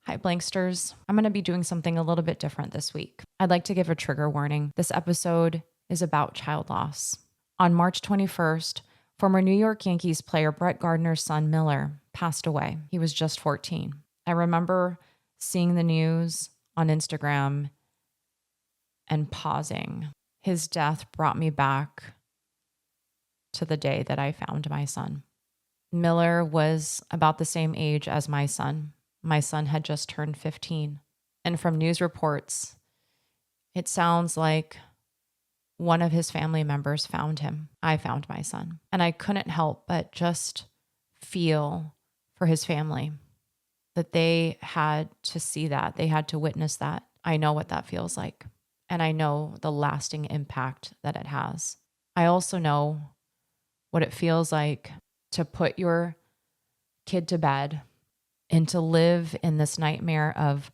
Hi, Blanksters. I'm going to be doing something a little bit different this week. I'd like to give a trigger warning. This episode is about child loss. On March 21st, former New York Yankees player Brett Gardner's son, Miller, passed away. He was just 14. I remember seeing the news on Instagram and pausing. His death brought me back to the day that I found my son. Miller was about the same age as my son. My son had just turned 15. And from news reports, it sounds like one of his family members found him. I found my son. And I couldn't help but just feel for his family that they had to see that. They had to witness that. I know what that feels like. And I know the lasting impact that it has. I also know what it feels like to put your kid to bed and to live in this nightmare of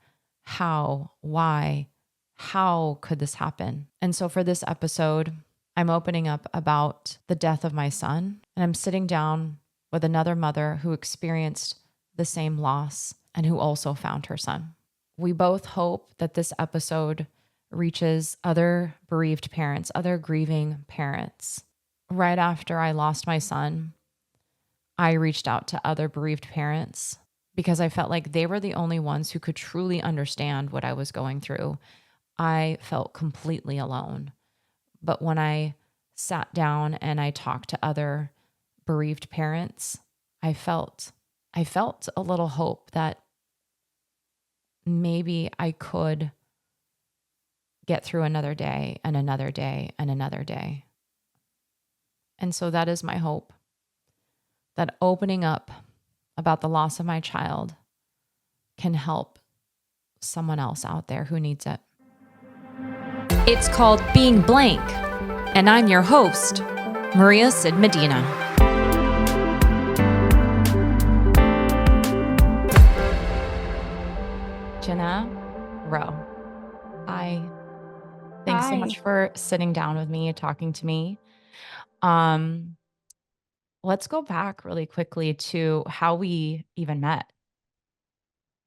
why, how could this happen? And so for this episode, I'm opening up about the death of my son, and I'm sitting down with another mother who experienced the same loss and who also found her son. We both hope that this episode reaches other bereaved parents, other grieving parents. Right after I lost my son, I reached out to other bereaved parents because I felt like they were the only ones who could truly understand what I was going through. I felt completely alone. But when I sat down and I talked to other bereaved parents, I felt a little hope that maybe I could get through another day and another day and another day. And so that is my hope, that opening up about the loss of my child can help someone else out there who needs it. It's called Being Blank, and I'm your host, Maria Cid Medina. Ginna, Rowe. Hi. Thanks so much for sitting down with me and talking to me. Let's go back really quickly to how we even met.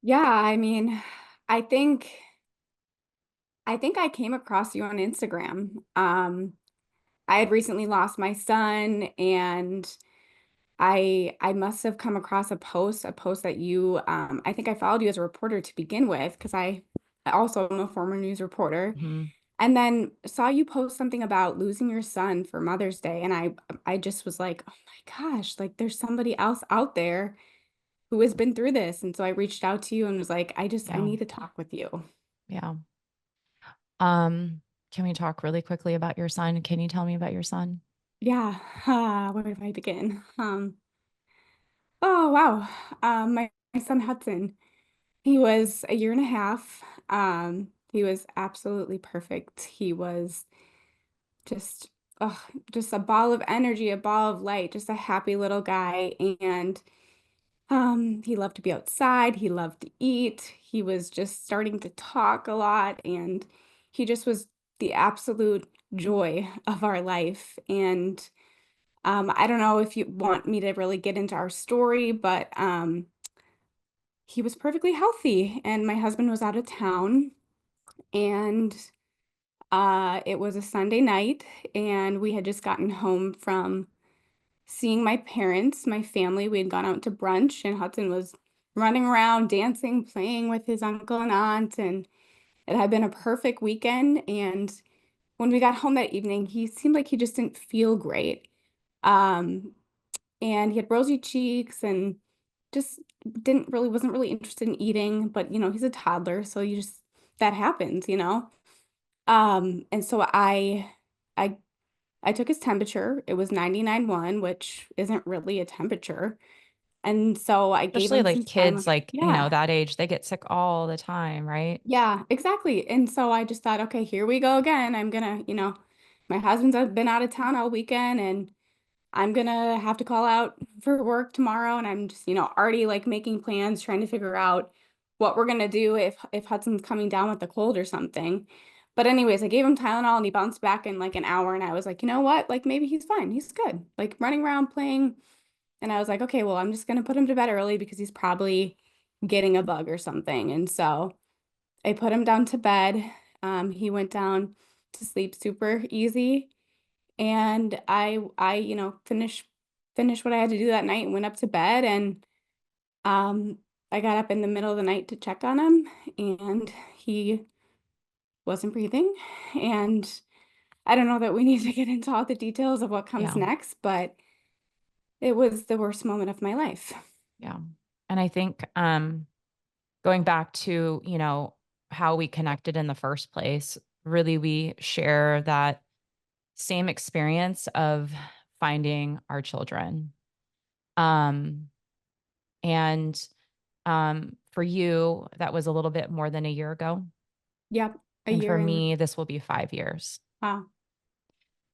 Yeah, I mean, I think I came across you on Instagram. I had recently lost my son, and I must have come across a post that you I think I followed you as a reporter to begin with, because I also am a former news reporter, Mm-hmm. and then saw you post something about losing your son for Mother's Day, and I just was like, oh my gosh, like there's somebody else out there who has been through this. And so I reached out to you and was like, I Yeah. need to talk with you. Yeah. Can we talk really quickly about your son? Can you tell me about your son? Yeah. Where do I begin? Oh, wow. My son Hudson, he was a year and a half. He was absolutely perfect. He was just, oh, just a ball of energy, a ball of light, just a happy little guy. And he loved to be outside. He loved to eat. He was just starting to talk a lot, and he just was the absolute joy of our life. And I don't know if you want me to really get into our story, but he was perfectly healthy, and my husband was out of town, and it was a Sunday night, and we had just gotten home from seeing my parents, my family. We had gone out to brunch, and Hudson was running around, dancing, playing with his uncle and aunt, and it had been a perfect weekend. And when we got home that evening, he seemed like he just didn't feel great. Um, and he had rosy cheeks and just wasn't really interested in eating, but he's a toddler, so that happens. And so I I took his temperature. It was 99.1, which isn't really a temperature. And so I gave Especially him like some time. kids, like, Yeah. that age, they get sick all the time, right? Yeah, exactly. And so I just thought, okay, here we go again. My husband's been out of town all weekend, and I'm gonna have to call out for work tomorrow. And I'm just, already like making plans, trying to figure out what we're gonna do if Hudson's coming down with a cold or something. But anyways, I gave him Tylenol, and he bounced back in like an hour, and I was like, you know what? Like maybe he's fine. He's good. Like running around playing. And I was like, okay, well, I'm just gonna put him to bed early because he's probably getting a bug or something. And so I put him down to bed. He went down to sleep super easy. And finished what I had to do that night and went up to bed. And um, I got up in the middle of the night to check on him, and he wasn't breathing. And I don't know that we need to get into all the details of what comes Yeah. next, but it was the worst moment of my life. Yeah. And I think going back to, how we connected in the first place, really we share that same experience of finding our children. Um and for you that was a little bit more than a year ago, Yep, a and year for and me this will be 5 years. wow.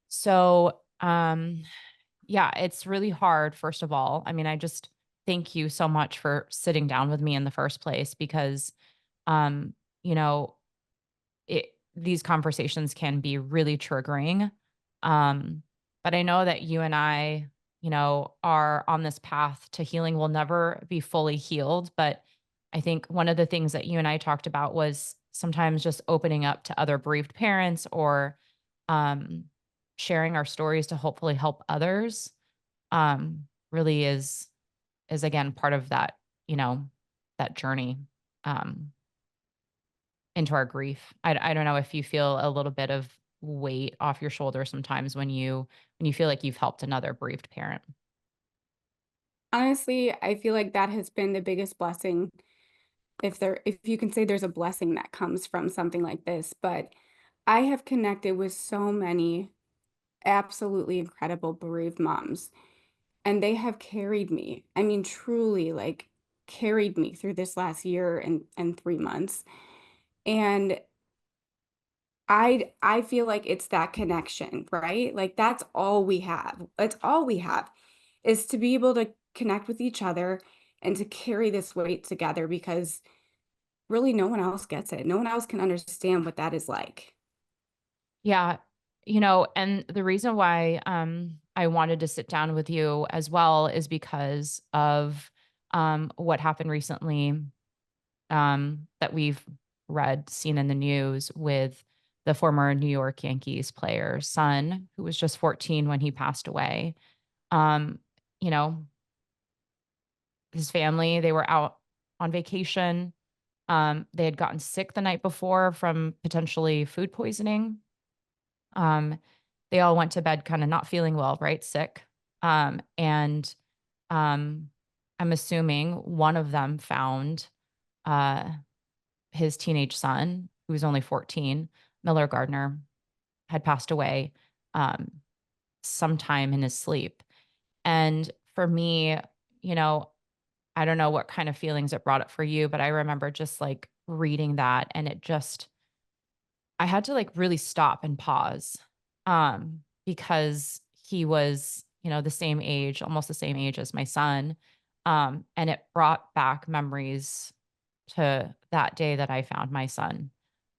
So, yeah, it's really hard, first of all. I mean, I just thank you so much for sitting down with me in the first place because, um, you know, these conversations can be really triggering. Um, but I know that you and I, are on this path to healing. We'll never be fully healed. But I think one of the things that you and I talked about was sometimes just opening up to other bereaved parents or um, sharing our stories to hopefully help others really is again part of that, that journey. Um, into our grief. I don't know if you feel a little bit of weight off your shoulder sometimes when you feel like you've helped another bereaved parent. Honestly, I feel like that has been the biggest blessing, if you can say there's a blessing that comes from something like this. But I have connected with so many absolutely incredible bereaved moms, and they have carried me. I mean, truly, like, carried me through this last year and 3 months. And I feel like it's that connection, right? Like, that's all we have. That's all we have, is to be able to connect with each other and to carry this weight together, because really no one else gets it. No one else can understand what that is like. Yeah, and the reason why I wanted to sit down with you as well is because of what happened recently, that we've seen in the news with the former New York Yankees player's son, who was just 14 when he passed away. Um, you know, his family, they were out on vacation. They had gotten sick the night before from potentially food poisoning. Um, they all went to bed kind of not feeling well, right? Sick. And um, I'm assuming one of them found uh, his teenage son, who was only 14, Miller Gardner, had passed away um, sometime in his sleep. And for me, you know, I don't know what kind of feelings it brought up for you, but I remember just like reading that and I had to like really stop and pause because he was, the same age, almost the same age as my son. And it brought back memories to that day that I found my son.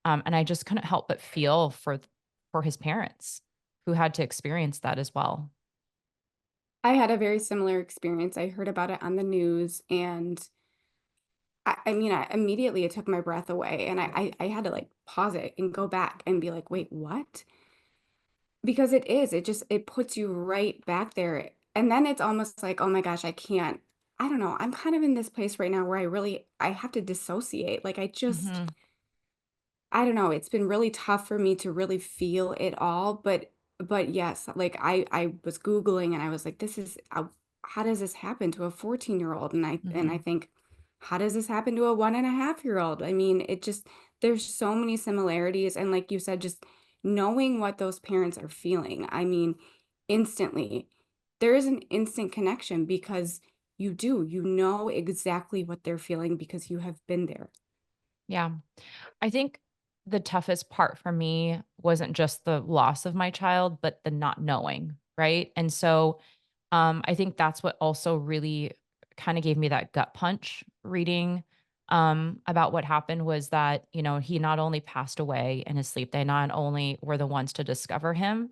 And I just couldn't help but feel for his parents who had to experience that as well. I had a very similar experience. I heard about it on the news, and I mean, immediately it took my breath away, and I had to like pause it and go back and be like, wait, what? Because it puts you right back there. And then it's almost like, oh my gosh, I don't know. I'm kind of in this place right now where I have to dissociate. Like, Hmm. I don't know, it's been really tough for me to really feel it all, but yes, like, I was Googling and I was like, "This is how does this happen to a 14-year-old?" And I Hmm. think, "How does this happen to a 1.5-year-old?" I mean, there's so many similarities, and like you said, just knowing what those parents are feeling, I mean, instantly. There is an instant connection because you know exactly what they're feeling because you have been there. Yeah. I think the toughest part for me wasn't just the loss of my child, but the not knowing, right? And so I think that's what also really kind of gave me that gut punch reading about what happened was that, he not only passed away in his sleep, they not only were the ones to discover him,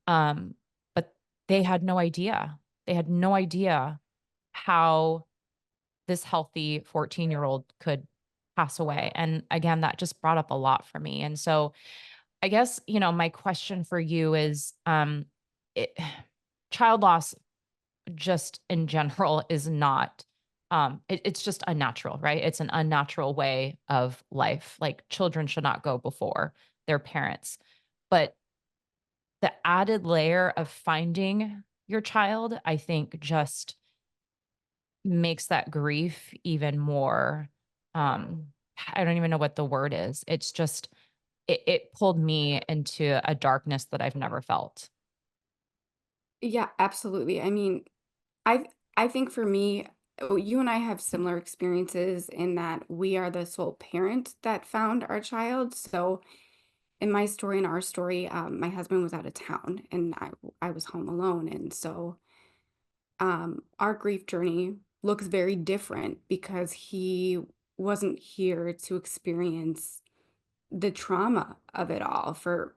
but they had no idea. They had no idea how this healthy 14-year-old could pass away. And again, that just brought up a lot for me. And so I guess, my question for you is it, child loss just in general is not it's just unnatural, right? It's an unnatural way of life. Like children should not go before their parents. But the added layer of finding your child, I think just makes that grief even more um I don't even know what the word is. It's just it pulled me into a darkness that I've never felt. Yeah, absolutely. I mean, I I think for me, you and I have similar experiences in that we are the sole parent that found our child. So in my story and our story, my husband was out of town and I was home alone. And so our grief journey looks very different because he wasn't here to experience the trauma of it all, for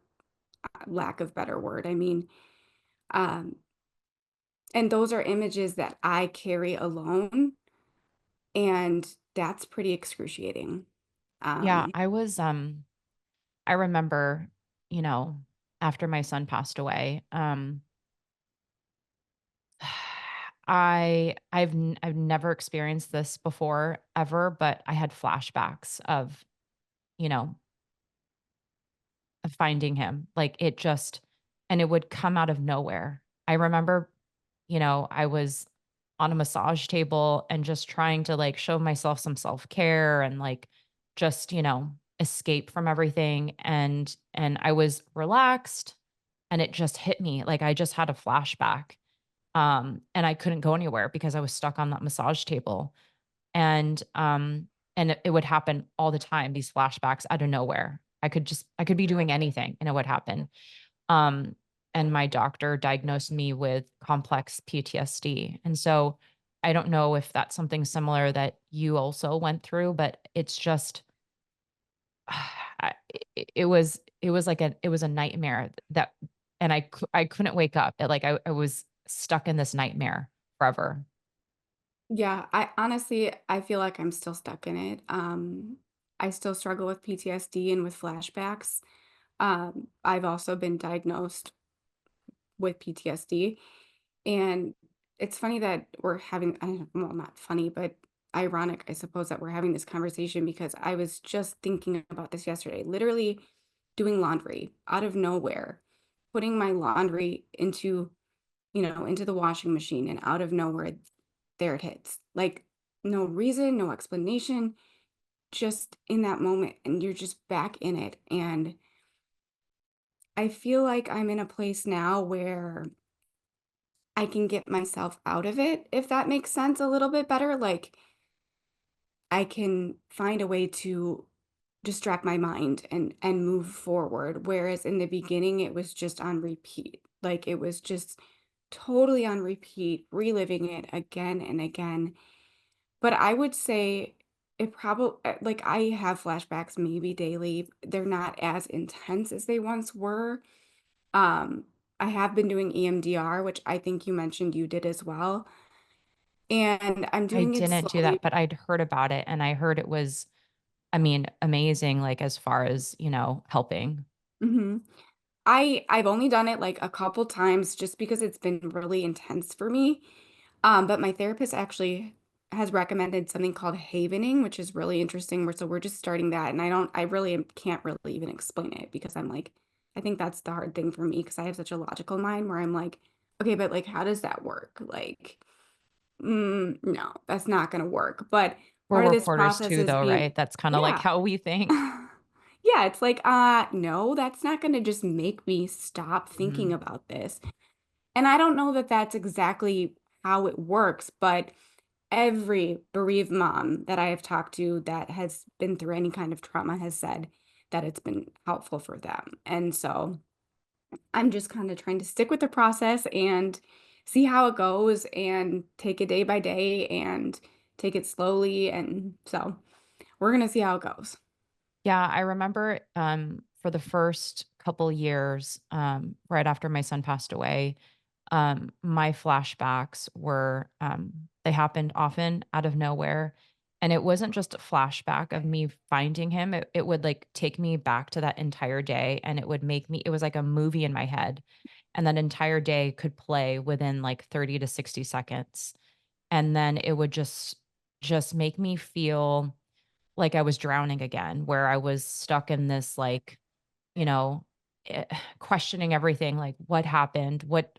lack of better word. I mean, um, and those are images that I carry alone, and that's pretty excruciating. Yeah, Um, I remember, you know, after my son passed away, I've never experienced this before ever, but I had flashbacks you know, of finding him. Like it just and it would come out of nowhere. I remember, I was on a massage table and just trying to like show myself some self-care and like just, escape from everything and I was relaxed and it just hit me. Like I just had a flashback. And I couldn't go anywhere because I was stuck on that massage table. And it would happen all the time, these flashbacks out of nowhere. I could be doing anything and it would happen. Um, and my doctor diagnosed me with complex PTSD. And so I don't know if that's something similar that you also went through, but it's just it was like it was a nightmare that and I couldn't wake up. I was stuck in this nightmare forever. yeah, I honestly, I feel like I'm still stuck in it. I still struggle with PTSD and with flashbacks. I've also been diagnosed with PTSD. And it's funny that we're having, I don't well, not funny, but ironic, I suppose, that we're having this conversation because I was just thinking about this yesterday. Literally doing laundry out of nowhere, putting my laundry into the washing machine, and out of nowhere, there it hits. Like no reason, no explanation, just in that moment. And you're just back in it. And I feel like I'm in a place now where I can get myself out of it, if that makes sense a little bit better. Like, I can find a way to distract my mind and move forward, whereas in the beginning, it was just on repeat. Like, it was just totally on repeat, reliving it again and again. But I would say it probably like, I have flashbacks maybe daily. They're not as intense as they once were. Um, I have been doing EMDR, which I think you mentioned you did as well. And I'm I doing it didn't do slowly. that, but I'd heard about it and I heard it was, I mean, amazing, like as far as, helping. Mhm. I've only done it, like, a couple times just because it's been really intense for me, but my therapist actually has recommended something called havening, which is really interesting, we're just starting that, and I really can't really even explain it because I'm like I think that's the hard thing for me because I have such a logical mind where I'm like, "Okay, but, like, how does that work?" Like, no, that's not gonna work, but We're part of this reporters process too, is though, being right? That's kind of like yeah. how we think. Yeah, it's like, no, that's not gonna just make me stop thinking Mhm. about this." And I don't know that that's exactly how it works, but every bereaved mom that I have talked to that has been through any kind of trauma has said that it's been helpful for them. And so I'm just kind of trying to stick with the process and see how it goes and take it day by day and take it slowly. And so we're going to see how it goes. Yeah, I remember for the first couple years, right after my son passed away, my flashbacks were They happened often out of nowhere, and it wasn't just a flashback of me finding him, it would, like, take me back to that entire day, and it would make me it was like a movie in my head, and that entire day could play within, like, 30 to 60 seconds, and then it would just make me feel like I was drowning again, where I was stuck in this, like, you know, eh, questioning everything, like, "What happened? What"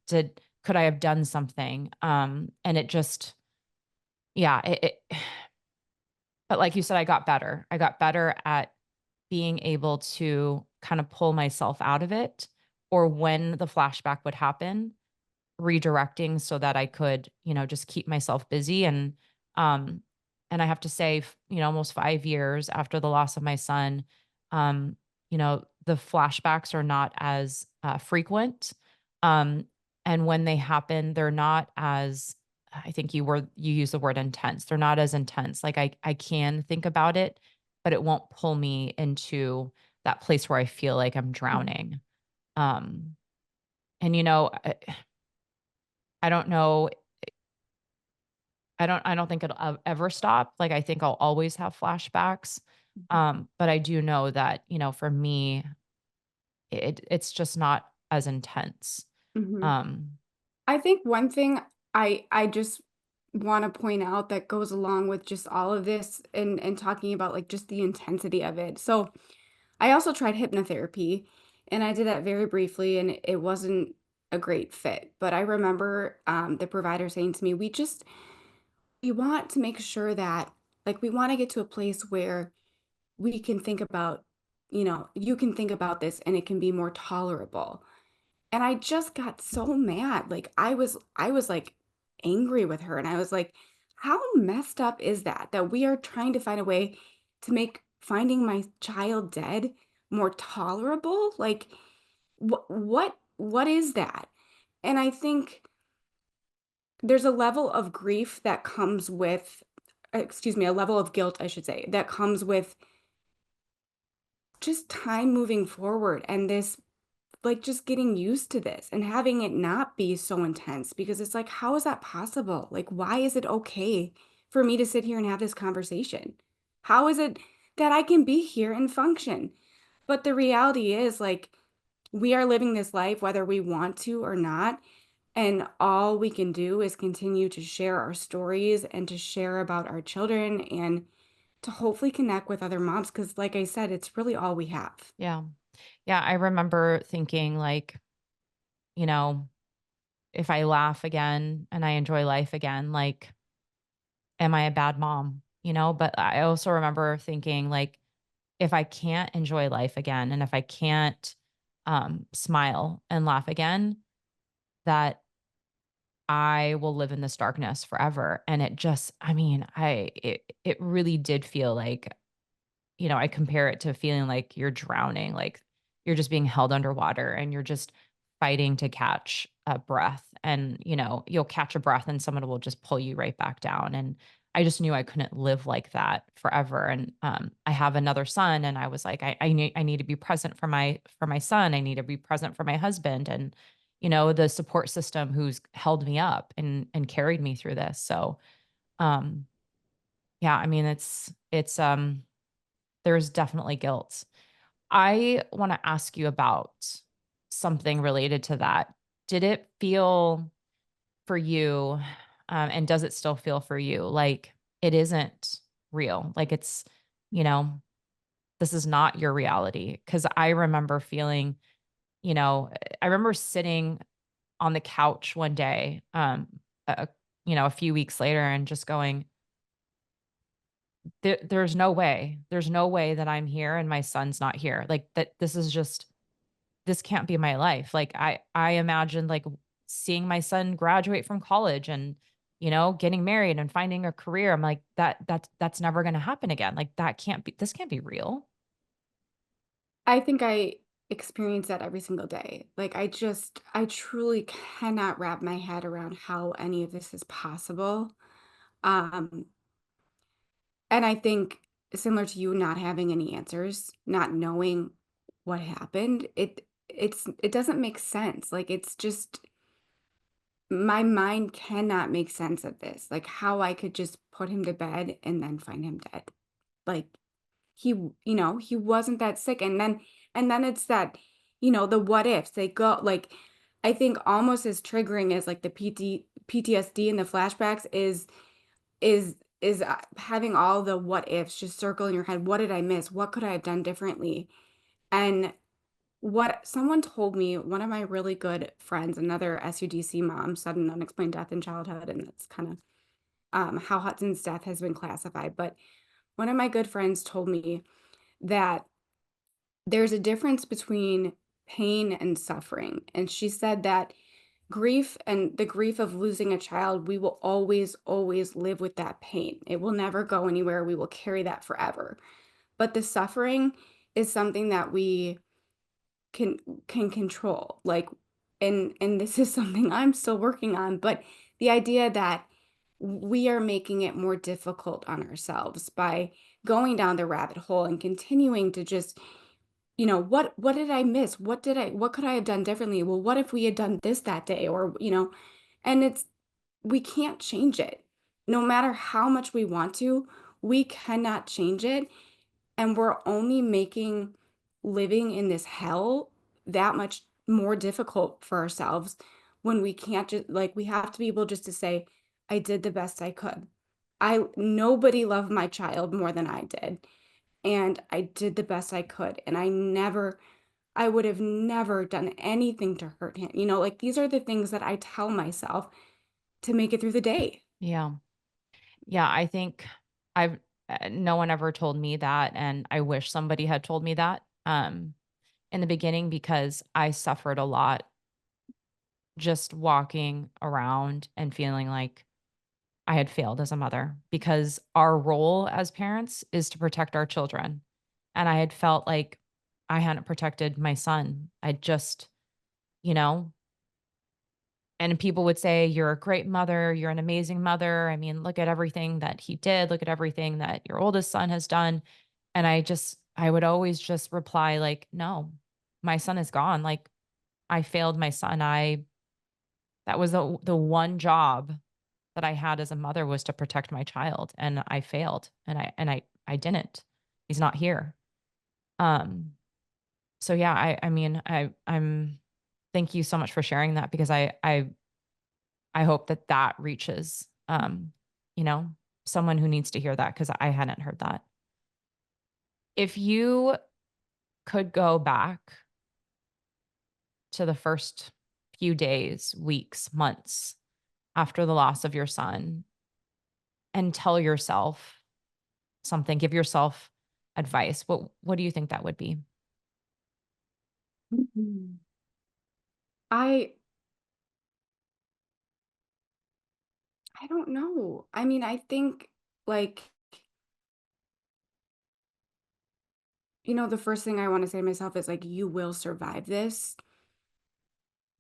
"Did could I have done something?" And it just yeah, it but like you said, I got better. I got better at being able to kind of pull myself out of it, or when the flashback would happen, redirecting so that I could, just keep myself busy um and I have to say, almost 5 years after the loss of my son, the flashbacks are not as frequent. Um and when they happen, they're not as I think you use the word intense. They're not as intense. Like I can think about it, but it won't pull me into that place where I feel like I'm Mhm. drowning. Um and I don't know. I don't think it'll ever stop. Like, I think I'll always have flashbacks. Mhm. But I do know that, for me, it's just not as intense. Mhm. Um, I think one thing I just wanna point out that goes along with just all of this and talking about, like, just the intensity of it. So, I also tried hypnotherapy, and I did that very briefly, and it wasn't a great fit, but I remember, the provider saying to me, we want to make sure that like, we wanna get to a place where we can think about you can think about this and it can be more tolerable." And I just got so mad, like, I was, like, angry with her, and I was like, "How messed up is that? That we are trying to find a way to make finding my child dead more tolerable? Like, what is that?" And I think there's a level of grief that comes with excuse me, a level of guilt, I should say, that comes with just time moving forward and this like, just getting used to this and having it not be so intense because it's like, how is that possible? Like, why is it okay for me to sit here and have this conversation? How is it that I can be here and function? But the reality is, like, we are living this life whether we want to or not. And all we can do is continue to share our stories and to share about our children and to hopefully connect with other moms. Cause, like I said, it's really all we have. yeah. Yeah, I remember thinking like, you know, if I laugh again and I enjoy life again, like, am I a bad mom? But I also remember thinking like, if I can't enjoy life again and if I can't smile and laugh again, that I will live in this darkness forever. And it just, I mean, it really did feel like, I compare it to feeling like you're drowning, like you're just being held underwater and you're just fighting to catch a breath. And, you'll catch a breath and someone will just pull you right back down. And I just knew I couldn't live like that forever. And I have another son, and I was like, I need to be present for my son. I need to be present for my husband, and the support system who's held me up and carried me through this. So, um, yeah, I mean, it's there's definitely guilt. I wanna ask you about something related to that. Did it feel for you, and does it still feel for you like it isn't real? Like you know, this is not your reality? Because I remember feeling, I remember sitting on the couch one day, a few weeks later and just going, there's no way that I'm here and my son's not here. Like that this can't be my life. Like I imagined like seeing my son graduate from college and getting married and finding a career. I'm like that's never going to happen again. Like this can't be real. I think I experience that every single day. Like, I truly cannot wrap my head around how any of this is possible. Um, and I think similar to you not having any answers, not knowing what happened, it doesn't make sense. Like, it's just my mind cannot make sense of this, like, how I could just put him to bed and then find him dead. Like, he wasn't that sick, and then it's that, the what ifs, they go like, I think almost as triggering as, like, the PTSD and the flashbacks is having all the what ifs just circle in your head. What did I miss? What could I have done differently? And what someone told me, one of my really good friends, another SUDC mom, sudden unexplained death in childhood, and that's kind of how Hudson's death has been classified. But one of my good friends told me that there's a difference between pain and suffering. And she said that grief and the grief of losing a child, we will always, always live with that pain. It will never go anywhere. We will carry that forever. But the suffering is something that we can can control. Like, and this is something I'm still working on, but the idea that we are making it more difficult on ourselves by going down the rabbit hole and continuing to just, what did I miss? What could I have done differently? Well, what if we had done this that day? Or, and we can't change it. No matter how much we want to, we cannot change it. And we're only making living in this hell that much more difficult for ourselves when we can't just, like, we have to be able just to say, I did the best I could. Nobody loved my child more than I did. And I did the best I could. And I would have never done anything to hurt him. Like, these are the things that I tell myself to make it through the day. Yeah. Yeah, I think I've no one ever told me that, and I wish somebody had told me that, in the beginning because I suffered a lot just walking around and feeling like I had failed as a mother because our role as parents is to protect our children, and I had felt like I hadn't protected my son. I just, you know and people would say, "You're a great mother. You're an amazing mother. I mean, look at everything that he did. Look at everything that your oldest son has done." And I would always just reply like, "No, my son is gone. Like I failed my son. That was the one job that I had as a mother was to protect my child and I failed and I didn't. He's not here." Um so yeah, I mean, I'm thank you so much for sharing that because I hope that that reaches, you know, someone who needs to hear that because I hadn't heard that. If you could go back to the first few days, weeks, months after the loss of your son and tell yourself something, give yourself advice, what do you think that would be? Mhm. I I don't know. I mean, I think, like, the first thing I want to say to myself is like, you will survive this.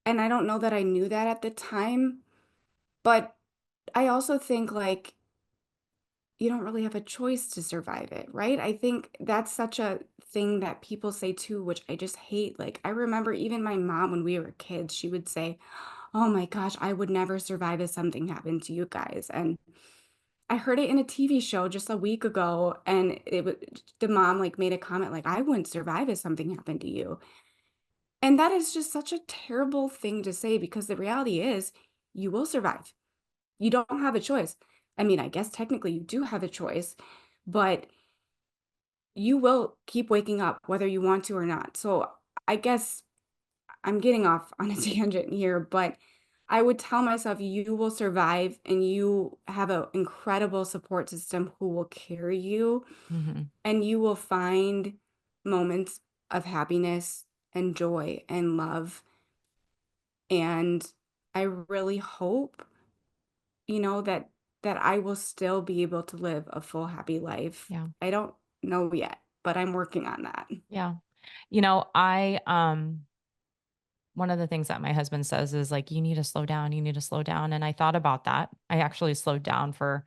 And I don't know that I knew that at the time, but I also think, like, you don't really have a choice to survive it, right? I think that's such a thing that people say too, which I just hate. Like, I remember even my mom when we were kids, she would say, "Oh my gosh, I would never survive if something happened to you guys." And I heard it in a TV show just a week ago, and the mom, like, made a comment like, "I wouldn't survive if something happened to you." And that is just such a terrible thing to say because the reality is you will survive. You don't have a choice. I mean, I guess technically you do have a choice, but you will keep waking up whether you want to or not. So I guess I'm getting off on a tangent here, but I would tell myself you will survive and you have an incredible support system who will carry you Mhm. and you will find moments of happiness and joy and love. And I really hope, that I will still be able to live a full, happy life. Yeah. I don't know yet, but I'm working on that. Yeah. One of the things that my husband says is like, "You need to slow down, you need to slow down." And I thought about that. I actually slowed down for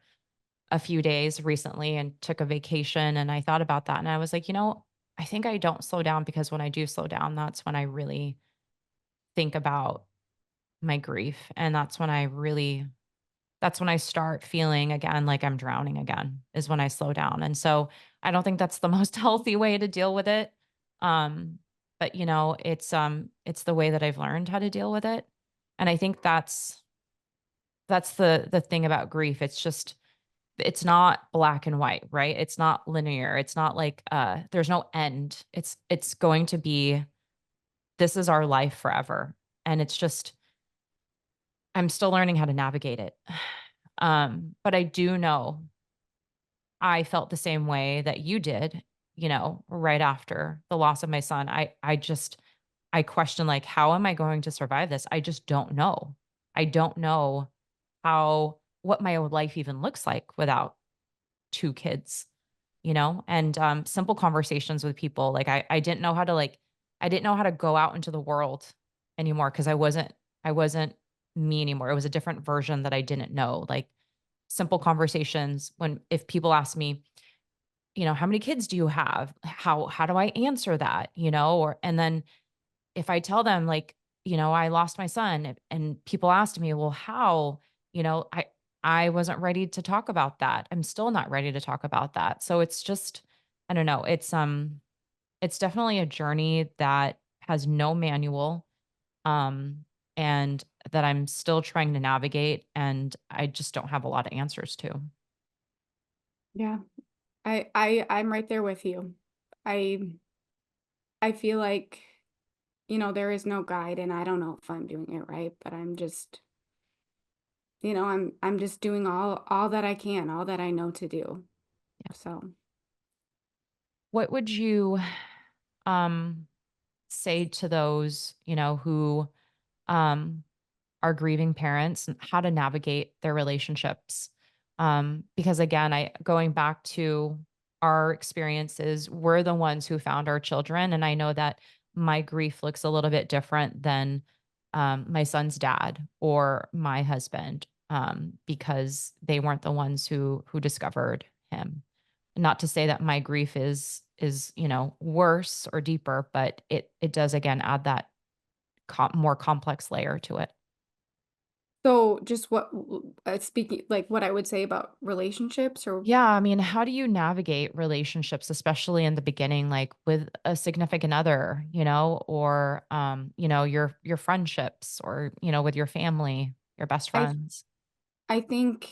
a few days recently and took a vacation, and I thought about that, and I was like, I think I don't slow down because when I do slow down, that's when I really think about my grief. And that's when I start feeling again like I'm drowning again, is when I slow down. And so I don't think that's the most healthy way to deal with it. Um, but it's the way that I've learned how to deal with it. And I think that's the thing about grief. It's not black and white, right? It's not linear. It's not like there's no end. It's going to be, this is our life forever. And it's just, I'm still learning how to navigate it. But I do know I felt the same way that you did, right after the loss of my son. I question, like, how am I going to survive this? I just don't know. I don't know what my life even looks like without two kids, and simple conversations with people. Like I didn't know how to I didn't know how to go out into the world anymore because I wasn't me anymore. It was a different version that I didn't know. Like simple conversations when if people ask me, how many kids do you have? How do I answer that? Or and then if I tell them like, I lost my son and people asked me, well, how, I wasn't ready to talk about that. I'm still not ready to talk about that. So it's just, I don't know. It's definitely a journey that has no manual, um, and that I'm still trying to navigate. And I just don't have a lot of answers to. Yeah. I'm right there with you. I I feel like, there is no guide and I don't know if I'm doing it right, but I'm just, I'm just doing all that I can, all that I know to do. Yeah. So, What would you um say to those, who um are grieving parents and how to navigate their relationships. Because again, I going back to our experiences, we're the ones who found our children. And I know that my grief looks a little bit different than my son's dad or my husband, because they weren't the ones who discovered him. Not to say that my grief is worse or deeper, but it does again add that more complex layer to it. so just speaking like what I would say about relationships or Yeah, I mean, how do you navigate relationships, especially in the beginning, like with a significant other, or your friendships or, with your family, your best I friends? I think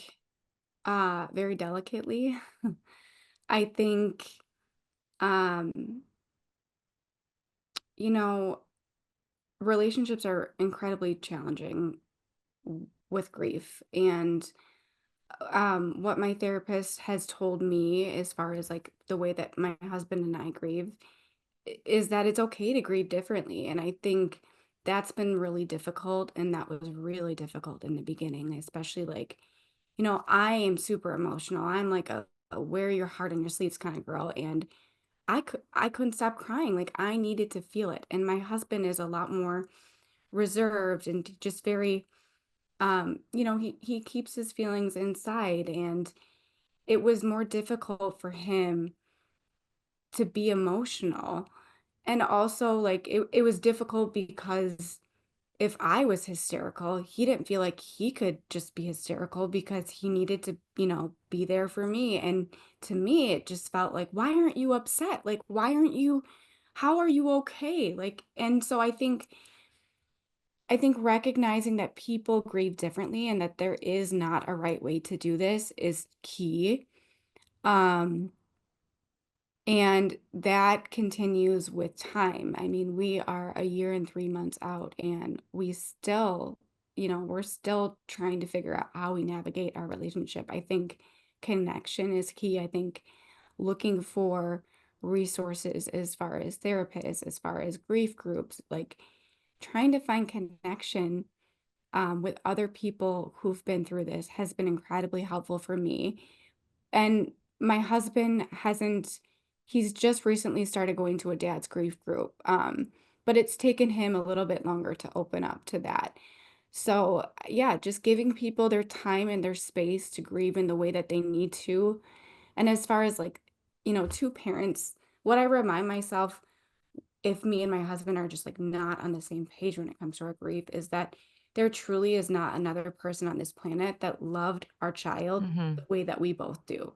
very delicately. I think um you know, relationships are incredibly challenging with grief and what my therapist has told me as far as like the way that my husband and I grieve is that it's okay to grieve differently. And I think that's been really difficult. And that was really difficult in the beginning, especially like, I am super emotional. I'm like a wear your heart on your sleeves kind of girl. And I couldn't stop crying. Like I needed to feel it. And my husband is a lot more reserved and just very he keeps his feelings inside and it was more difficult for him to be emotional. And also, like, it was difficult because if I was hysterical, he didn't feel like he could just be hysterical because he needed to, be there for me. And to me, it just felt like, why aren't you upset? Like, how are you okay? Like, and so I think recognizing that people grieve differently and that there is not a right way to do this is key. Um, And that continues with time. I mean, we are a year and 3 months out, and we still, we're still trying to figure out how we navigate our relationship. I think connection is key. I think looking for resources as far as therapists, as far as grief groups, like trying to find connection with other people who've been through this has been incredibly helpful for me. And my husband hasn't he's just recently started going to a dad's grief group, but it's taken him a little bit longer to open up to that. So, yeah, just giving people their time and their space to grieve in the way that they need to. And as far as like, two parents, what I remind myself if me and my husband are just like not on the same page when it comes to our grief is that there truly is not another person on this planet that loved our child the Mhm. way that we both do.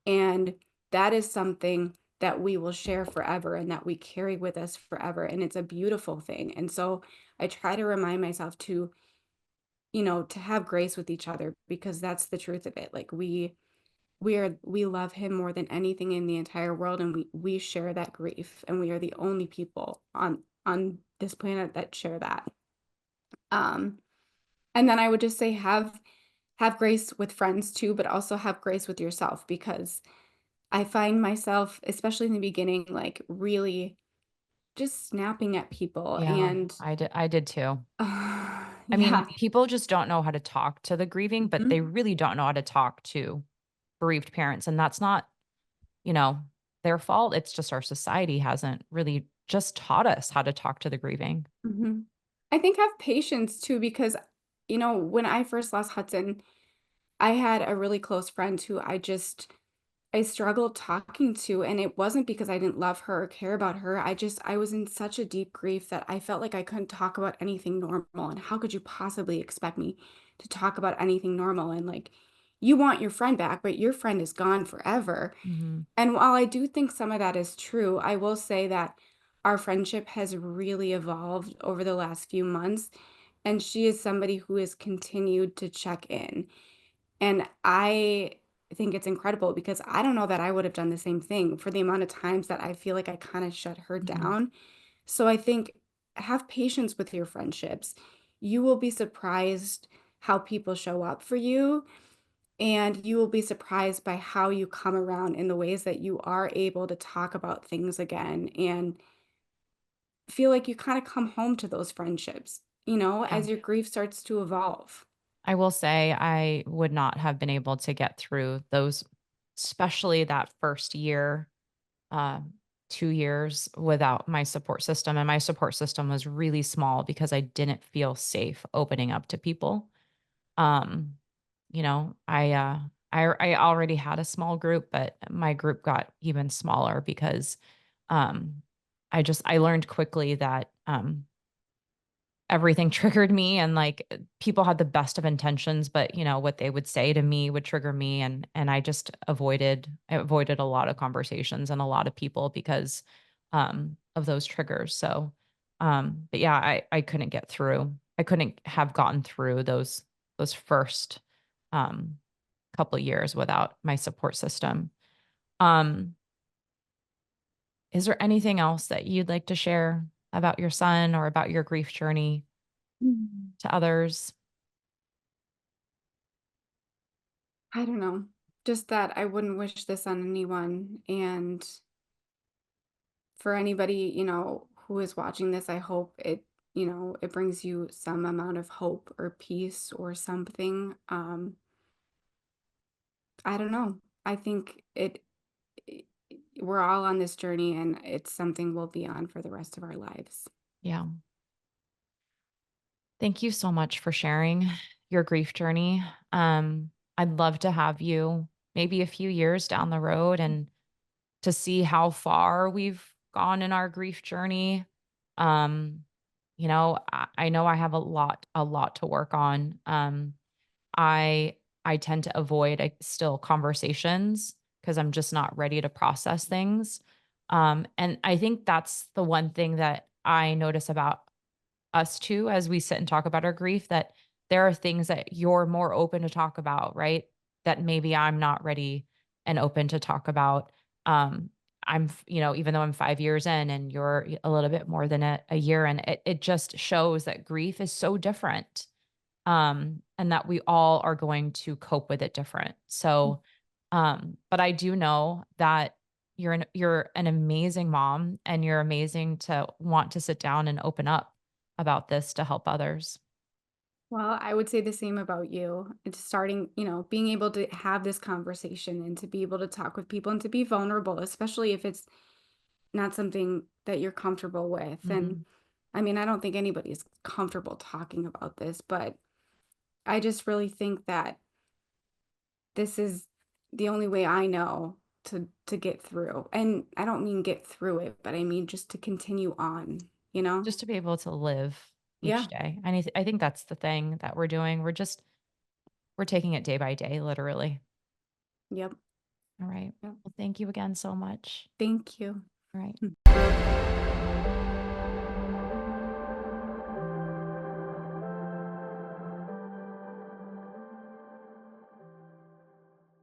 And that is something that we will share forever and that we carry with us forever. And it's a beautiful thing. And so I try to remind myself to, to have grace with each other because that's the truth of it. Like we love him more than anything in the entire world, and we share that grief, and we are the only people on this planet that share that. Um and then I would just say have grace with friends too, but also have grace with yourself because I find myself, especially in the beginning, like really just snapping at people Yeah, and I did too. I yeah. mean, people just don't know how to talk to the grieving, but they Mhm, really don't know how to talk to bereaved parents, and that's not, you know, their fault. It's just our society hasn't really just taught us how to talk to the grieving. mhm. I think have patience too because when I first lost Hudson, I had a really close friend who I struggled talking to, and it wasn't because I didn't love her or care about her. I was in such a deep grief that I felt like I couldn't talk about anything normal. And how could you possibly expect me to talk about anything normal? And like, you want your friend back, but your friend is gone forever. Mhm. And while I do think some of that is true, I will say that our friendship has really evolved over the last few months. And she is somebody who has continued to check in. And I think it's incredible because I don't know that I would have done the same thing for the amount of times that I feel like I kind of shut her Mhm. down. So I think have patience with your friendships. You will be surprised how people show up for you, and you will be surprised by how you come around in the ways that you are able to talk about things again and feel like you kind of come home to those friendships, Yeah. as your grief starts to evolve. I will say I would not have been able to get through those, especially that first year, um, 2 years without my support system, and my support system was really small because I didn't feel safe opening up to people. Um, I already had a small group, but my group got even smaller because, um, I learned quickly that, everything triggered me, and like people had the best of intentions, but what they would say to me would trigger me, and I avoided a lot of conversations and a lot of people because of those triggers. So but yeah, I couldn't get through. I couldn't have gotten through those first um couple years without my support system. Um is there anything else that you'd like to share about your son or about your grief journey Mhm. to others? I don't know. Just that I wouldn't wish this on anyone. And for anybody, who is watching this, I hope it brings you some amount of hope or peace or something. I don't know. I think i- we're all on this journey and it's something we'll be on for the rest of our lives. Yeah. Thank you so much for sharing your grief journey. I'd love to have you maybe a few years down the road and to see how far we've gone in our grief journey. Um, I know I have a lot to work on. I tend to avoid still conversations because I'm just not ready to process things. And I think that's the one thing that I notice about us too as we sit and talk about our grief, that there are things that you're more open to talk about, right? That maybe I'm not ready and open to talk about. Um, even though I'm 5 years in and you're a little bit more than a year in, it just shows that grief is so different. And that we all are going to cope with it different. So, but I do know that you're an amazing mom, and you're amazing to want to sit down and open up about this to help others. Well, I would say the same about you. It's starting, being able to have this conversation and to be able to talk with people and to be vulnerable, especially if it's not something that you're comfortable with. And Mhm. I mean, I don't think anybody's comfortable talking about this, but I just really think that this is the only way I know to get through. And I don't mean get through it, but I mean just to continue on, you know? Just to be able to live. each Yeah. day. And I think that's the thing that we're doing. We're taking it day by day, literally. Yep. All right. Yep. Well, thank you again so much. Thank you. All right.